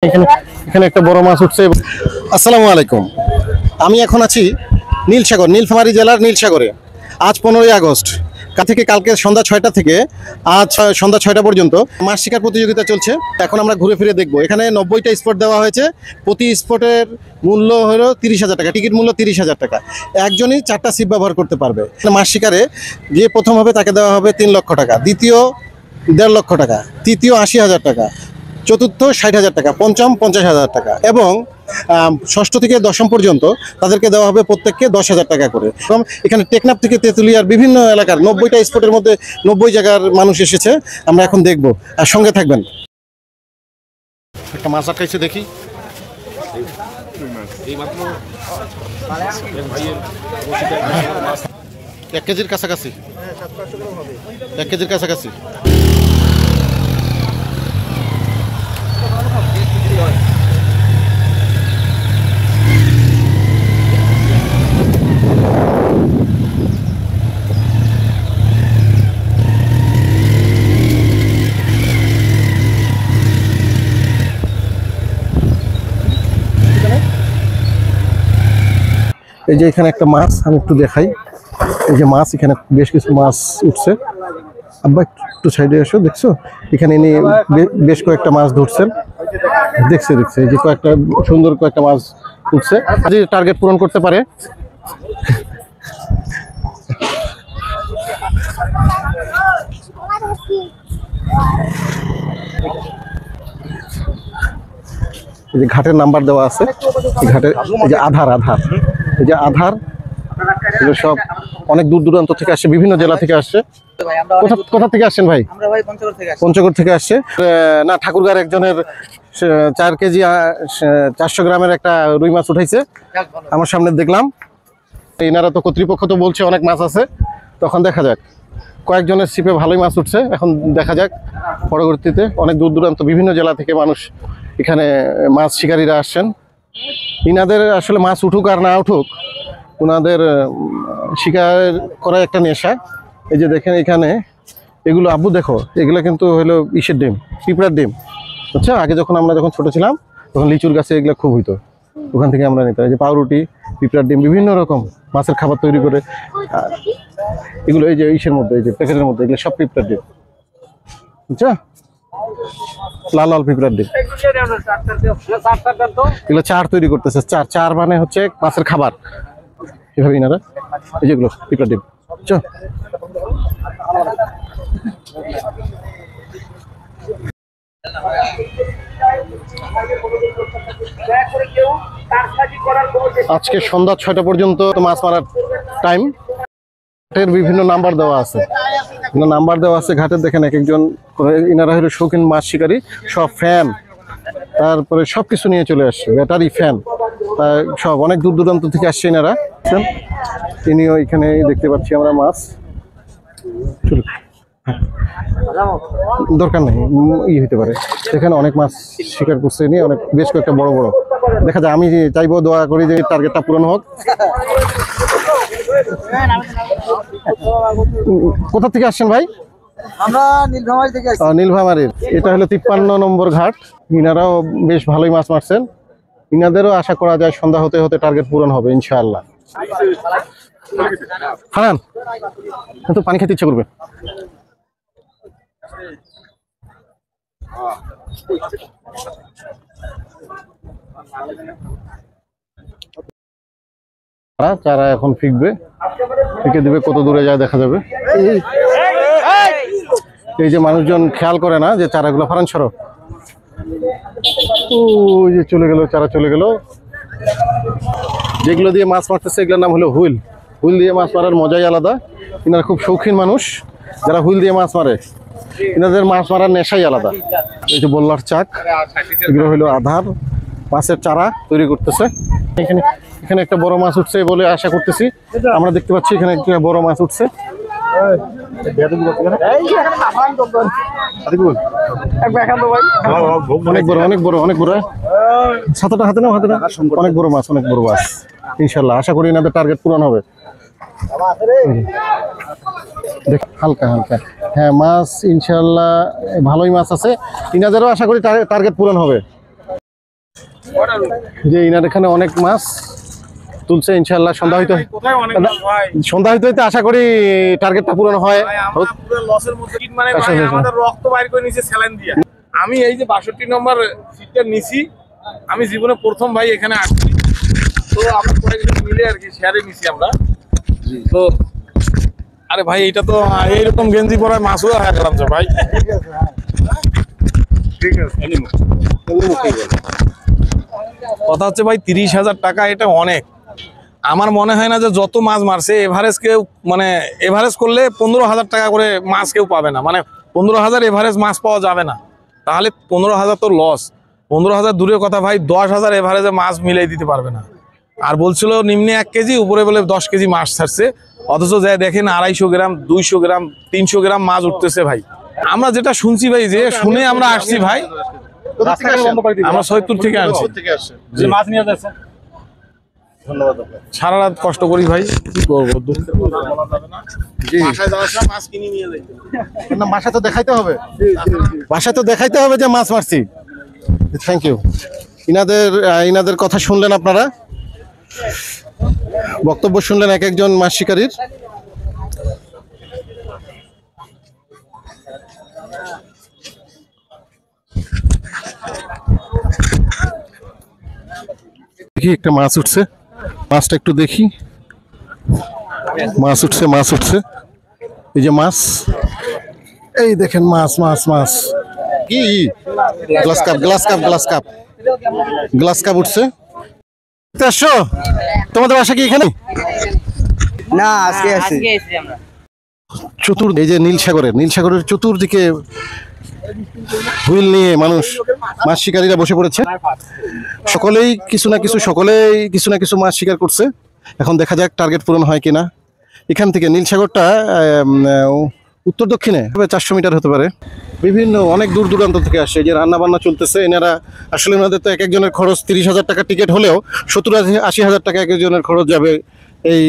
এখানে একটা বড় মাছ উঠছে। আসসালামু আলাইকুম। আমি এখন আছি নীলসাগর, নীলফামারী জেলার নীলসাগরে। আজ 15ই আগস্ট থেকে কালকে সন্ধ্যা 6টা থেকে আজ সন্ধ্যা 6টা পর্যন্ত মাছ শিকার প্রতিযোগিতা চলছে। এখন আমরা ঘুরে ফিরে দেখব। এখানে 90টা স্পট দেওয়া হয়েছে। প্রতি স্পটের মূল্য হলো 30,000 টাকা, টিকিট মূল্য 30,000 টাকা। একজনই 4টা ছিপ ব্যবহার করতে পারবে। মাছ শিকারে যে প্রথম হবে তাকে দেওয়া হবে 3 লক্ষ টাকা, দ্বিতীয় 1.5 লক্ষ টাকা, তৃতীয় 80,000 টাকা, চতুর্থ 60,000 টাকা, পঞ্চম 50,000 টাকা এবং ষষ্ঠ থেকে দশম পর্যন্ত তাদেরকে দেওয়া হবে প্রত্যেককে 10,000 টাকা করে। এবং এখানে টেকনাফ থেকে তেঁতুলিয়ার বিভিন্ন এলাকার 90টা স্পটের মধ্যে 90 জায়গার মানুষ এসেছে। আমরা এখন দেখব, আর সঙ্গে থাকবেন। একটা মাছ আটকাইছে দেখি। 1 কেজির কাছাকাছি, 1 কেজির কাছাকাছি। এই যে এখানে একটা মাছ আমি একটু দেখাই। এই যে মাছ, এখানে বেশ কিছু মাছ উঠছে। আব্বা একটু সাইডে এসো, দেখছো এখানে ইনি বেশ কয়েকটা মাছ ধরছেন। দেখছে এই যে কয়েকটা সুন্দর কয়েকটা মাছ উঠছে। যদি টার্গেট পূরণ করতে পারে। এই যে ঘাটের নাম্বার দেওয়া আছে, ঘাটের এই যে আধার, এই যে আধার, এগুলো সব অনেক দূর দূরান্ত থেকে আসছে, বিভিন্ন জেলা থেকে আসছে। কোথা থেকে আসছেন ভাই? পঞ্চগড় থেকে আসছে। না, ঠাকুরগাঁর একজনের 4 কেজি 400 গ্রামের একটা রুই মাছ উঠাইছে আমার সামনে দেখলাম। এনারা তো কর্তৃপক্ষ তো বলছে অনেক মাছ আছে, তখন দেখা যাক। কয়েকজনের ছিপে ভালোই মাছ উঠছে, এখন দেখা যাক পরবর্তীতে। অনেক দূর দূরান্ত বিভিন্ন জেলা থেকে মানুষ এখানে মাছ শিকারীরা আসছেন। ইনাদের আসলে মাছ উঠুক আর না উঠুক, ওনাদের শিকার করা একটা নেশা। এই যে দেখেন এখানে এগুলো, আব্বু দেখো, এগুলো কিন্তু হলো ইসের ডিম, পিঁপড়ার ডিম। আচ্ছা, আগে আমরা যখন ছোট ছিলাম তখন লিচুর গাছে এগুলো খুব হইতো, ওখান থেকে আমরা নিতাম। এই যে পাউরুটি, পিঁপড়ার ডিম, বিভিন্ন রকম মাছের খাবার তৈরি করে এগুলো এই যে ইসের মধ্যে, এই যে প্যাকেটের মধ্যে, এগুলো সব পিঁপড়ার ডিম। আচ্ছা, লাল পিঁপড়ার ডিম। এগুলো চার তৈরি করতেছে। চার মানে হচ্ছে মাছের খাবার। এভাবে এনারা এই যেগুলো পিঁপড়ার ডিম। আচ্ছা, আজকে সন্ধ্যা 6টা পর্যন্ত মাছ মারার টাইম। ঘাটের বিভিন্ন নাম্বার দেওয়া আছে, ঘাটের দেখেন এক একজন। এনারা হলো শৌখিন মাছ শিকারী, সব ফ্যান, তারপরে সবকিছু নিয়ে চলে আসছে, ব্যাটারি, ফ্যান, সব অনেক দূর দূরান্ত থেকে আসছে এনারা। তিনিও এখানে দেখতে পাচ্ছি আমরা মাছ। দরকার নেই, হইতে পারে। এখানে অনেক মাছ শিকার করছে, নিয়ে অনেক বেশ কয়েকটা বড় বড় দেখা যায়। আমি চাইবো, দোয়া করি যে টার্গেটটা পূরণ হোক। কোথা থেকে আসছেন ভাই? আমরা নীলফামারী থেকে আসছি। নীলফামারীর। এটা হলো 53 নম্বর ঘাট। ইনারাও বেশ ভালোই মাছ মারছেন। ইনাদেরও আশা করা যায় সন্ধ্যা হতে হতে টার্গেট পূরণ হবে ইনশাআল্লাহ। হারান তো পানি খেতে ইচ্ছা করবে। চারা এখন ফিকবে, ফিকে দিবে, কত দূরে যায় দেখা যাবে। এই যে মানুষজন খেয়াল করে না যে চারাগুলো ফারান সরো, ওই যে চলে গেল, চারা চলে গেল। যেগুলো দিয়ে মাছ মারতেছে এগুলোর নাম হলো হুইল। হুইল দিয়ে মাছ মারার মজাই আলাদা। এনারা খুব শৌখিন মানুষ, যারা হুইল দিয়ে মাছ মারে, এনাদের মাছ মারার নেশাই আলাদা। এই যে বল্লার চাক, এগুলো হলো আধার, মাছের চারা তৈরি করতেছে। এখানে একটা বড় মাছ উঠছে বলে আশা করতেছি। আমরা দেখতে পাচ্ছি এখানে একটা বড় মাছ উঠছে। অনেক বড়। ছাতাটা হাতে নাও, অনেক বড় মাছ, ইনশাল্লাহ। আশা করি এনাদের টার্গেট পূরণ হবে। হালকা হ্যাঁ, মাছ ইনশাল্লাহ ভালোই মাছ আছে। 3000ও আশা করি টার্গেট পূরণ হবে। যে ইনার এখানে অনেক মাছ তুলছে ইনশাআল্লাহ। সন্ধ্যা হইতে সন্ধ্যা হইতে হইতে আশা করি টার্গেটটা পূরণ হয়। আমি এই যে 62 নম্বর সিটটা নিছি, আমি জীবনে প্রথম ভাই এখানে আসছি। তো আমরা কয়েকজন মিলে আর কি শেয়ারে নিছি আমরা। তো আরে ভাই এটা তো এইরকম গেঞ্জি পরায় মাছও হয়ে গেলাম তো ভাই। ঠিক আছে, কথা হচ্ছে ভাই 30,000 টাকা এটা অনেক। আমার মনে হয় না যে যত মাছ মারছে এভারেজ কেউ মানে এভারেজ করলে 15,000 টাকা করে মাছ কেউ পাবে না, মানে 15,000 এভারেজ মাছ পাওয়া যাবে না। তাহলে 15,000 তো লস। 15,000 দূরের কথা ভাই, 10,000 এভারেজে মাছ মিলাই দিতে পারবে না। আর বলছিল নিম্নে 1 কেজি, উপরে বলে 10 কেজি মাছ ছাড়ছে, অথচ যাই দেখেন 250 গ্রাম 200 গ্রাম 300 গ্রাম মাছ উঠতেছে ভাই। আমরা যেটা শুনছি ভাই, যে শুনে আমরা আসছি ভাই, আমরা সৈয়দপুর থেকে আনছি। মাছ নিয়ে যাচ্ছে, সারা রাত কষ্ট করি ভাই, কি করবো, বাসায় তো দেখাইতে হবে, বাসায় তো দেখাইতে হবে যে মাছ মারছি। Thank you. ইনাদের কথা শুনলেন আপনারা, বক্তব্য শুনলেন এক একজন মাছ শিকারীর। দেখি একটা মাছ উঠছে, মাছটা একটু দেখি। মাছ উঠছে, মাছ উঠছে, এই যে মাছ, এই দেখেন মাছ মাছ মাছ। কি glass cup, glass cup, glass cup, glass cup উঠছে। আসছো, তোমাদের বাসা কি এখানে? না, আজকে আসছি। এই যে নীলসাগরের চতুর্দিকে হুইল নিয়ে মানুষ, মাছ শিকারীরা বসে পড়েছে। সকলেই কিছু না কিছু মাছ শিকার করছে। এখন দেখা যাক টার্গেট পূরণ হয় কিনা। এখান থেকে নীলসাগরটা উত্তর দক্ষিণে 400 মিটার হতে পারে। বিভিন্ন অনেক দূর দূরান্ত থেকে আসে, যে রান্না বান্না চলতেছে। এনারা আসলে ওনাদের তো এক একজনের খরচ 30,000 টাকা টিকিট হলেও 70-80,000 টাকা এক একজনের খরচ যাবে এই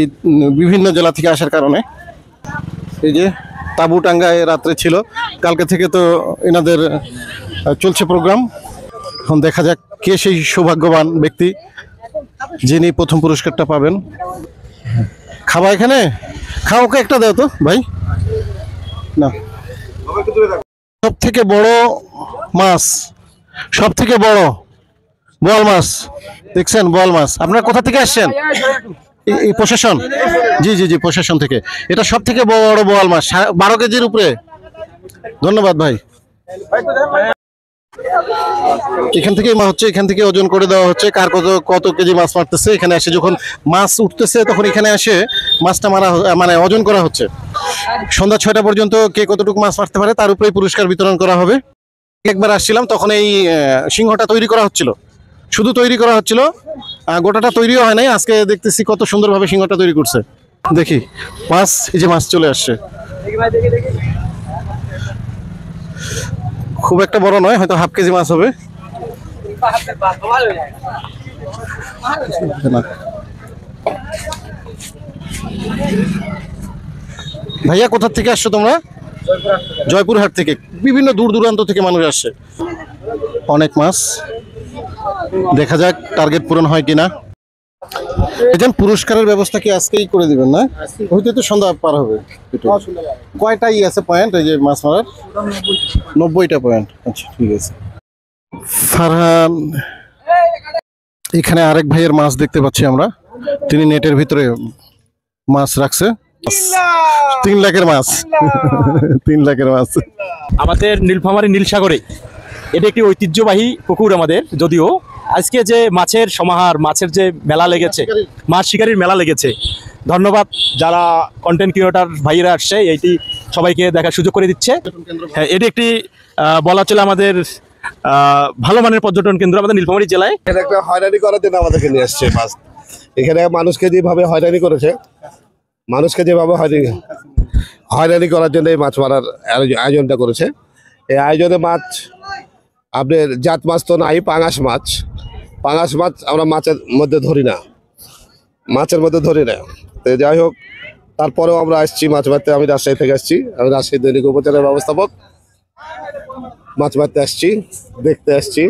বিভিন্ন জেলা থেকে আসার কারণে। এই যে তাঁবু টাঙ্গায় রাত্রে ছিল, কালকে থেকে তো এনাদের চলছে প্রোগ্রাম। এখন দেখা যাক কে সেই সৌভাগ্যবান ব্যক্তি যিনি প্রথম পুরস্কারটা পাবেন। খাবা এখানে, খাও, ওকে একটা দাও তো ভাই। না, সব থেকে বড় মাছ, সব থেকে বড় বোয়াল মাছ দেখছেন, বোয়াল মাছ। আপনারা কোথা থেকে আসছেন? এই প্রশাসন, জি জি জি, প্রশাসন থেকে। এটা সব থেকে বড় বোয়াল মাছ, 12 কেজির উপরে। ধন্যবাদ ভাই। এখান থেকে হচ্ছে, এখান থেকে ওজন করে দেওয়া হচ্ছে কার কত কেজি মাছ মারতেছে। এখানে আসে যখন মাছ উঠতেছে তখন এখানে আসে মাছটা মানে ওজন করা হচ্ছে। সন্ধ্যা 6টা পর্যন্ত কে কতটুকু মাছ মারতে পারে তার উপরেই পুরস্কার বিতরণ করা হবে। একবার আসছিলাম তখন এই সিংহটা তৈরি করা হচ্ছিল, শুধু তৈরি করা হচ্ছিল, গোটাটা তৈরিও হয় নাই। আজকে দেখতেছি কত সুন্দরভাবে সিংহটা তৈরি করছে। দেখি মাছ, এই যে মাছ চলে আসছে। খুব একটা বড় নয়, হয়তো হাফ কেজি মাছ হবে। ভাইয়া কোথা থেকে আসছো তোমরা? জয়পুরহাট থেকে। বিভিন্ন দূর দূরান্ত থেকে মানুষ আসছে। অনেক মাছ, দেখা যাক টার্গেট পূরণ হয় কিনা। এজন পুরস্কারের ব্যবস্থা কি আজকেই করে দিবেন না? হয়তো তো সন্ধ্যা পার হবে। কয়টাই আছে পয়েন্ট এই যে মাছ মারার? 90টা পয়েন্ট। আচ্ছা ঠিক আছে। ফারহান, এখানে আরেক ভাইয়ের মাছ দেখতে পাচ্ছি আমরা, তিনি নেটের ভিতরে মাছ রাখছে। 3 লাখের মাছ, 3 লাখের মাছ। আমাদের নীলফামারী নীলসাগরে এটা একটি ঐতিহ্যবাহী পুকুর আমাদের। যদিও আজকে যে মাছের সমাহার, মাছের যে মেলা লেগেছে, মাছ শিকারীর মেলা লেগেছে, ধন্যবাদ যারা কন্টেন্ট ক্রিয়েটর ভাইয়েরা আসছে, এইটি সবাইকে দেখার সুযোগ করে দিচ্ছে। হ্যাঁ, এটি একটি বলা চলে আমাদের ভালো মানের পর্যটন কেন্দ্র আমাদের নীলফামারী জেলায়। এখানে একটা হয়রানি করার জন্য আমাদেরকে নিয়ে আসছে ফার্স্ট। এখানে মানুষকে যেভাবে হয়রানি করেছে, মানুষকে যেভাবে হয়রানি করার জন্য এই মাছ মারার আয়োজনটা করেছে। এই আয়োজনে মাছ, আপনার জাত মাছ তো নাই, পাঙাশ মাছ। পাঙাশ মাছ আমরা মাছের মধ্যে ধরি না, মাছের মধ্যে ধরি না। তো যাই হোক, তারপরেও আমরা আসছি মাছ মারতে। আমি রাজশাহী থেকে আসছি, আমি রাজশাহী দৈনিক উপজেলার ব্যবস্থাপক। মাছ মারতে আসছি, দেখতে আসছি,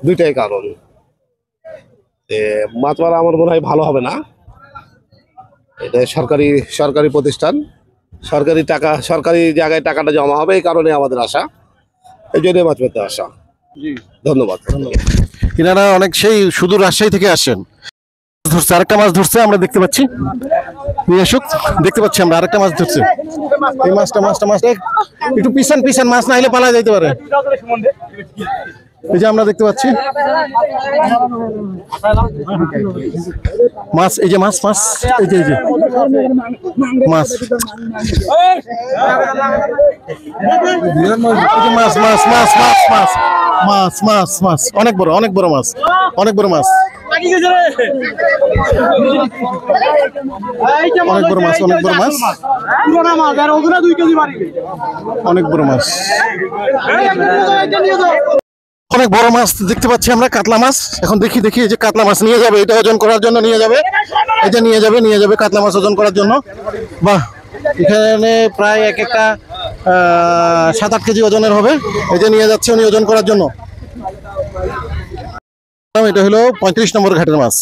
দুইটাই কারণ। মাছ মারা আমার মনে হয় ভালো হবে না। এটা সরকারি প্রতিষ্ঠান, সরকারি টাকা, সরকারি জায়গায় টাকাটা জমা হবে, এই কারণে আমাদের আশা, এই জন্য মাছ মারতে আসা। ধন্যবাদ। এনারা অনেক সেই সুদূর রাজশাহী থেকে আসেন। ধরছে আরেকটা মাছ ধরছে, আমরা দেখতে পাচ্ছি। নিয়ে আসুক, দেখতে পাচ্ছি আমরা আরেকটা মাছ ধরছে। এই মাছটা একটু পিছন মাছ না হলে পালা যাইতে পারে। এই যে আমরা দেখতে পাচ্ছি মাছ, এই যে মাছ এই যে মাছ, মাছ অনেক বড় মাছ, অনেক বড় মাছ, অনেক বড় মাছ দেখতে পাচ্ছি আমরা, কাতলা মাছ। এখন দেখি এই যে কাতলা মাছ নিয়ে যাবে, এটা ওজন করার জন্য নিয়ে যাবে, এটা নিয়ে যাবে কাতলা মাছ ওজন করার জন্য। বাহ, এখানে প্রায় একটা 7-8 কেজি ওজনের হবে। এই যে নিয়ে যাচ্ছে উনি ওজন করার জন্য। এটা হলো 35 নম্বর ঘাটের মাছ।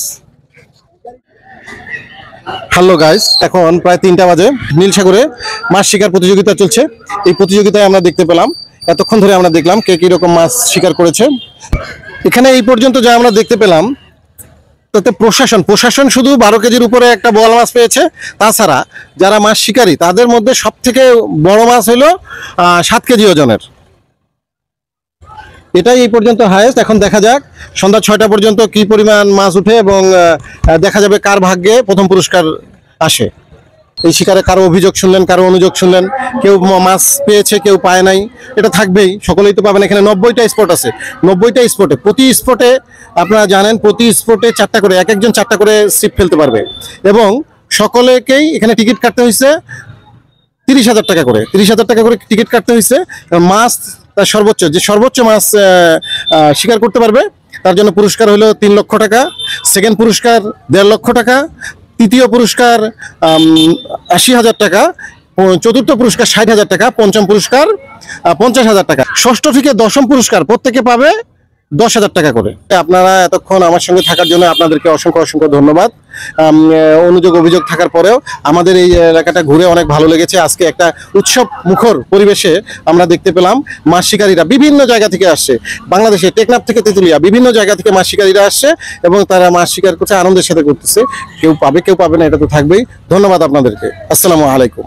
হ্যালো গাইস, এখন প্রায় 3টা বাজে। নীলসাগরে মাছ শিকার প্রতিযোগিতা চলছে। এই প্রতিযোগিতায় আমরা দেখতে পেলাম, এতক্ষণ ধরে আমরা দেখলাম কে কি রকম মাছ শিকার করেছে। এখানে এই পর্যন্ত যা আমরা দেখতে পেলাম, তাতে প্রশাসন শুধু 12 কেজির উপরে একটা বোয়াল মাছ পেয়েছে। তাছাড়া যারা মাছ শিকারী তাদের মধ্যে সব থেকে বড় মাছ হলো 7 কেজি ওজনের। এটাই এই পর্যন্ত হাইয়েস্ট। এখন দেখা যাক সন্ধ্যা 6টা পর্যন্ত কি পরিমাণ মাছ উঠে এবং দেখা যাবে কার ভাগ্যে প্রথম পুরস্কার আসে। এই শিকারে কারো অভিযোগ শুনলেন, কারো অনুযোগ শুনলেন, কেউ মাছ পেয়েছে, কেউ পায় নাই, এটা থাকবেই, সকলেই তো পাবেন। এখানে 90টা স্পট আছে। 90টা স্পটে, প্রতি স্পটে আপনারা জানেন, প্রতি স্পটে 4টা করে, এক একজন 4টা করে ছিপ ফেলতে পারবে। এবং সকলেকেই এখানে টিকিট কাটতে হয়েছে 30,000 টাকা করে, 30,000 টাকা করে টিকিট কাটতে হয়েছে। মাছ তার সর্বোচ্চ মাছ শিকার করতে পারবে, তার জন্য পুরস্কার হলো 3 লক্ষ টাকা, সেকেন্ড পুরস্কার 1.5 লক্ষ টাকা, তৃতীয় পুরস্কার 80,000 টাকা, চতুর্থ পুরস্কার 60,000 টাকা, পঞ্চম পুরস্কার 50,000 টাকা, ষষ্ঠ থেকে দশম পুরস্কার প্রত্যেকে পাবে 10,000 টাকা করে। আপনারা এতক্ষণ আমার সঙ্গে থাকার জন্য আপনাদেরকে অসংখ্য ধন্যবাদ। অনুযোগ অভিযোগ থাকার পরেও আমাদের এই এলাকাটা ঘুরে অনেক ভালো লেগেছে। আজকে একটা উৎসব মুখর পরিবেশে আমরা দেখতে পেলাম মাছ শিকারীরা বিভিন্ন জায়গা থেকে আসছে, বাংলাদেশে টেকনাফ থেকে তেঁতুলিয়া বিভিন্ন জায়গা থেকে মাছ শিকারীরা আসছে এবং তারা মাছ শিকার করছে, আনন্দের সাথে করতেছে। কেউ পাবে কেউ পাবে না, এটা তো থাকবেই। ধন্যবাদ আপনাদেরকে। আসসালামু আলাইকুম।